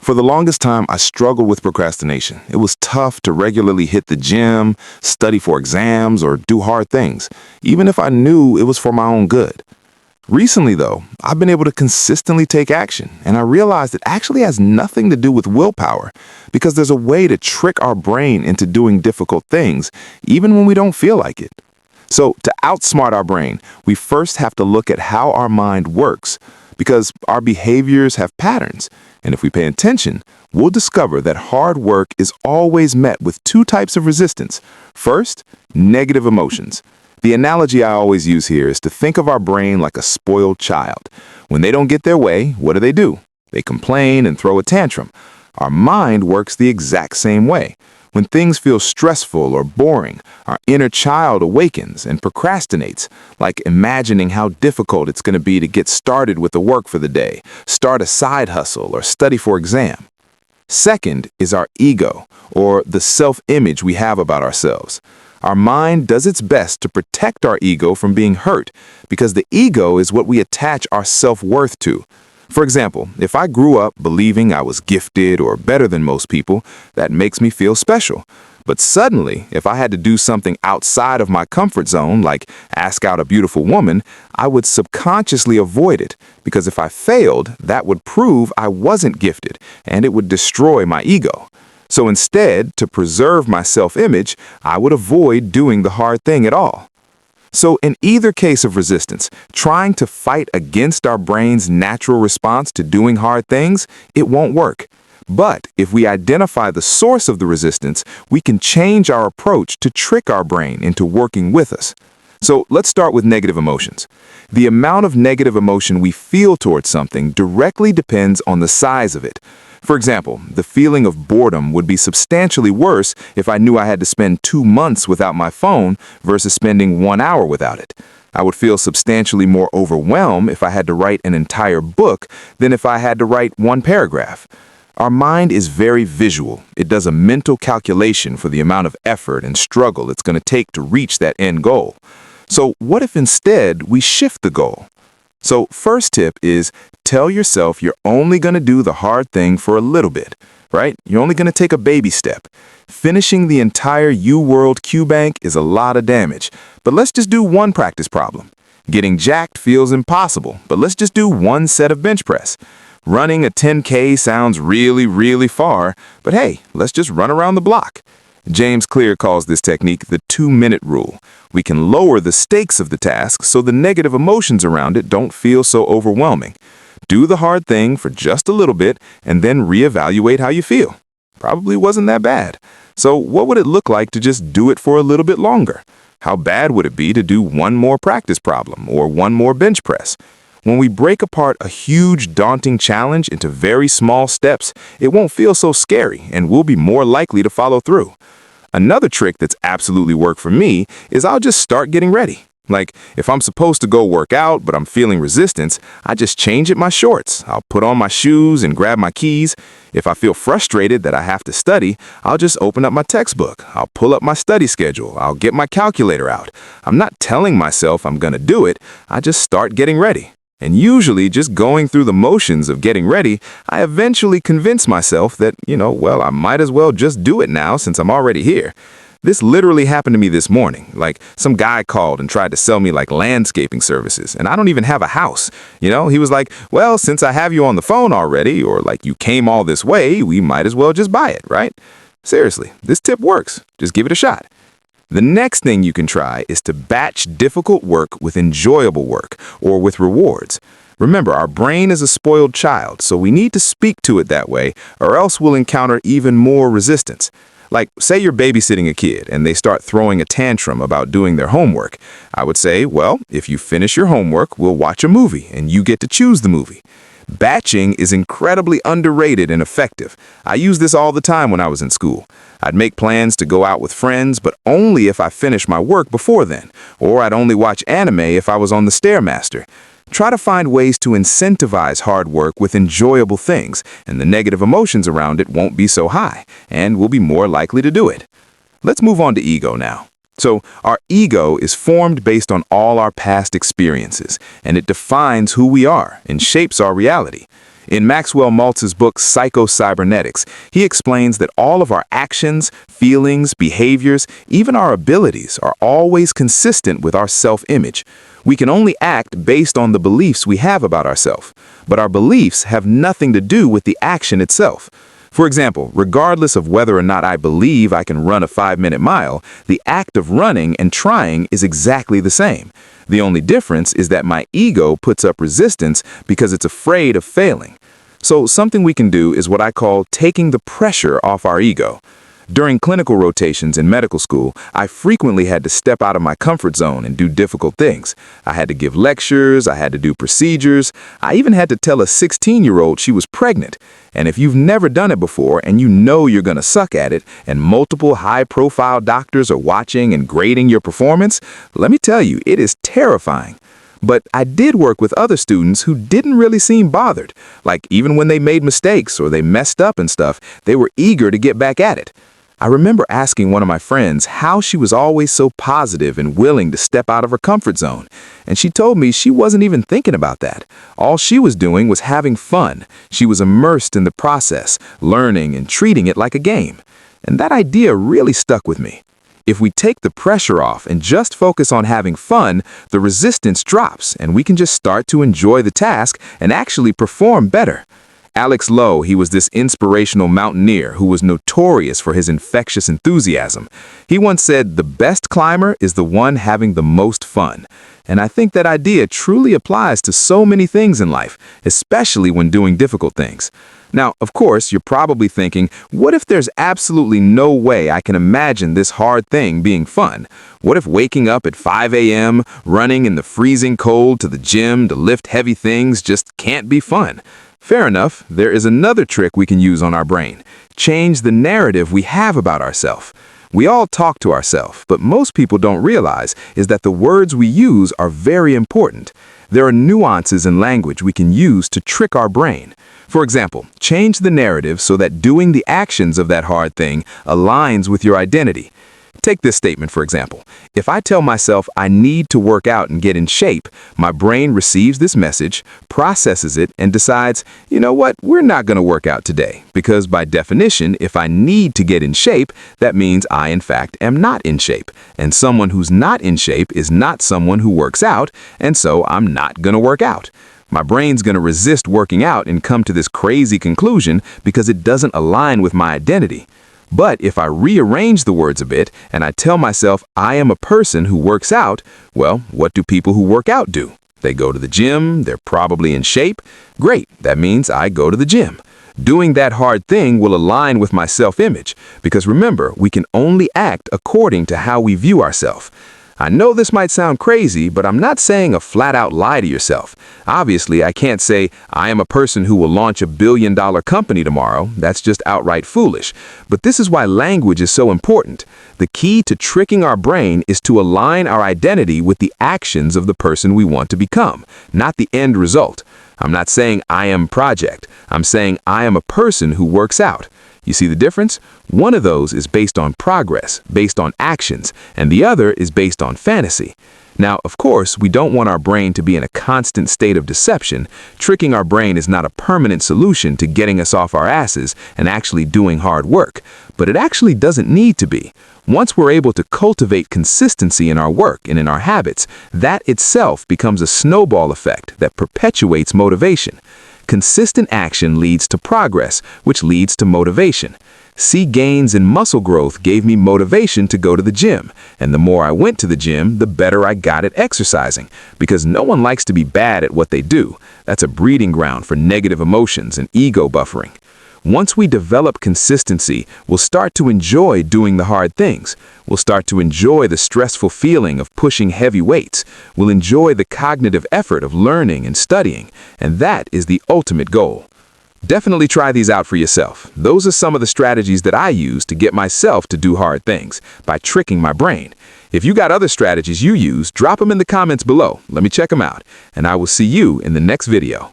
For the longest time, I struggled with procrastination. It was tough to regularly hit the gym, study for exams, or do hard things, even if I knew it was for my own good. Recently, though, I've been able to consistently take action, and I realized it actually has nothing to do with willpower, because there's a way to trick our brain into doing difficult things, even when we don't feel like it. So, to outsmart our brain, we first have to look at how our mind works, because our behaviors have patterns, and if we pay attention, we'll discover that hard work is always met with two types of resistance. First, negative emotions. The analogy I always use here is to think of our brain like a spoiled child. When they don't get their way, what do? They complain and throw a tantrum. Our mind works the exact same way. When things feel stressful or boring, our inner child awakens and procrastinates, like imagining how difficult it's going to be to get started with the work for the day, start a side hustle, or study for exam. Second is our ego, or the self-image we have about ourselves. Our mind does its best to protect our ego from being hurt, because the ego is what we attach our self-worth to. For example, if I grew up believing I was gifted or better than most people, that makes me feel special. But suddenly, if I had to do something outside of my comfort zone, like ask out a beautiful woman, I would subconsciously avoid it, because if I failed, that would prove I wasn't gifted, and it would destroy my ego. So instead, to preserve my self-image, I would avoid doing the hard thing at all. So in either case of resistance, trying to fight against our brain's natural response to doing hard things, it won't work. But if we identify the source of the resistance, we can change our approach to trick our brain into working with us. So let's start with negative emotions. The amount of negative emotion we feel towards something directly depends on the size of it. For example, the feeling of boredom would be substantially worse if I knew I had to spend 2 months without my phone versus spending 1 hour without it. I would feel substantially more overwhelmed if I had to write an entire book than if I had to write one paragraph. Our mind is very visual. It does a mental calculation for the amount of effort and struggle it's going to take to reach that end goal. So what if instead we shift the goal? So first tip is tell yourself you're only going to do the hard thing for a little bit, right? You're only going to take a baby step. Finishing the entire U-World Q-Bank is a lot of damage, but let's just do one practice problem. Getting jacked feels impossible, but let's just do one set of bench press. Running a 10K sounds really far, but hey, let's just run around the block. James Clear calls this technique the 2-minute rule. We can lower the stakes of the task so the negative emotions around it don't feel so overwhelming. Do the hard thing for just a little bit and then reevaluate how you feel. Probably wasn't that bad. So what would it look like to just do it for a little bit longer? How bad would it be to do one more practice problem or one more bench press? When we break apart a huge, daunting challenge into very small steps, it won't feel so scary and we'll be more likely to follow through. Another trick that's absolutely worked for me is I'll just start getting ready. Like, if I'm supposed to go work out, but I'm feeling resistance, I just change at my shorts. I'll put on my shoes and grab my keys. If I feel frustrated that I have to study, I'll just open up my textbook. I'll pull up my study schedule. I'll get my calculator out. I'm not telling myself I'm going to do it. I just start getting ready. And usually, just going through the motions of getting ready, I eventually convince myself that, I might as well just do it now since I'm already here. This literally happened to me this morning. Like, some guy called and tried to sell me landscaping services, and I don't even have a house. He was like, well, since I have you on the phone already, or you came all this way, we might as well just buy it, right? Seriously, this tip works. Just give it a shot. The next thing you can try is to batch difficult work with enjoyable work or with rewards. Remember, our brain is a spoiled child, so we need to speak to it that way, or else we'll encounter even more resistance. Like, say you're babysitting a kid and they start throwing a tantrum about doing their homework. I would say, well, if you finish your homework, we'll watch a movie and you get to choose the movie. Batching is incredibly underrated and effective. I used this all the time when I was in school. I'd make plans to go out with friends, but only if I finished my work before then, or I'd only watch anime if I was on the Stairmaster. Try to find ways to incentivize hard work with enjoyable things, and the negative emotions around it won't be so high, and we'll be more likely to do it. Let's move on to ego now. So our ego is formed based on all our past experiences, and it defines who we are and shapes our reality. In Maxwell Maltz's book Psycho-Cybernetics, he explains that all of our actions, feelings, behaviors, even our abilities are always consistent with our self-image. We can only act based on the beliefs we have about ourselves, but our beliefs have nothing to do with the action itself. For example, regardless of whether or not I believe I can run a 5-minute mile, the act of running and trying is exactly the same. The only difference is that my ego puts up resistance because it's afraid of failing. So something we can do is what I call taking the pressure off our ego. During clinical rotations in medical school, I frequently had to step out of my comfort zone and do difficult things. I had to give lectures, I had to do procedures, I even had to tell a 16-year-old she was pregnant. And if you've never done it before and you know you're going to suck at it, and multiple high-profile doctors are watching and grading your performance, let me tell you, it is terrifying. But I did work with other students who didn't really seem bothered. Like even when they made mistakes or they messed up and stuff, they were eager to get back at it. I remember asking one of my friends how she was always so positive and willing to step out of her comfort zone, and she told me she wasn't even thinking about that. All she was doing was having fun. She was immersed in the process, learning and treating it like a game. And that idea really stuck with me. If we take the pressure off and just focus on having fun, the resistance drops and we can just start to enjoy the task and actually perform better. Alex Lowe, he was this inspirational mountaineer who was notorious for his infectious enthusiasm. He once said, "The best climber is the one having the most fun." And I think that idea truly applies to so many things in life, especially when doing difficult things. Now, of course, you're probably thinking, what if there's absolutely no way I can imagine this hard thing being fun? What if waking up at 5 a.m., running in the freezing cold to the gym to lift heavy things just can't be fun? Fair enough, there is another trick we can use on our brain. Change the narrative we have about ourselves. We all talk to ourselves, but most people don't realize is that the words we use are very important. There are nuances in language we can use to trick our brain. For example, change the narrative so that doing the actions of that hard thing aligns with your identity. Take this statement, for example. If I tell myself I need to work out and get in shape, my brain receives this message, processes it, and decides, you know what, we're not going to work out today. Because by definition, if I need to get in shape, that means I, in fact, am not in shape. And someone who's not in shape is not someone who works out, and so I'm not going to work out. My brain's going to resist working out and come to this crazy conclusion because it doesn't align with my identity. But if I rearrange the words a bit and I tell myself I am a person who works out, well, what do people who work out do? They go to the gym, they're probably in shape. Great, that means I go to the gym. Doing that hard thing will align with my self-image, because remember, we can only act according to how we view ourselves. I know this might sound crazy, but I'm not saying a flat-out lie to yourself. Obviously, I can't say, I am a person who will launch $1 billion company tomorrow. That's just outright foolish. But this is why language is so important. The key to tricking our brain is to align our identity with the actions of the person we want to become, not the end result. I'm not saying I am project. I'm saying I am a person who works out. You see the difference? One of those is based on progress, based on actions, and the other is based on fantasy. Now, of course, we don't want our brain to be in a constant state of deception. Tricking our brain is not a permanent solution to getting us off our asses and actually doing hard work, but it actually doesn't need to be. Once we're able to cultivate consistency in our work and in our habits, that itself becomes a snowball effect that perpetuates motivation. Consistent action leads to progress, which leads to motivation. See gains in muscle growth gave me motivation to go to the gym, and the more I went to the gym, the better I got at exercising, because no one likes to be bad at what they do. That's a breeding ground for negative emotions and ego buffering. Once we develop consistency, we'll start to enjoy doing the hard things. We'll start to enjoy the stressful feeling of pushing heavy weights. We'll enjoy the cognitive effort of learning and studying, and that is the ultimate goal. Definitely try these out for yourself. Those are some of the strategies that I use to get myself to do hard things, by tricking my brain. If you got other strategies you use, drop them in the comments below. Let me check them out, and I will see you in the next video.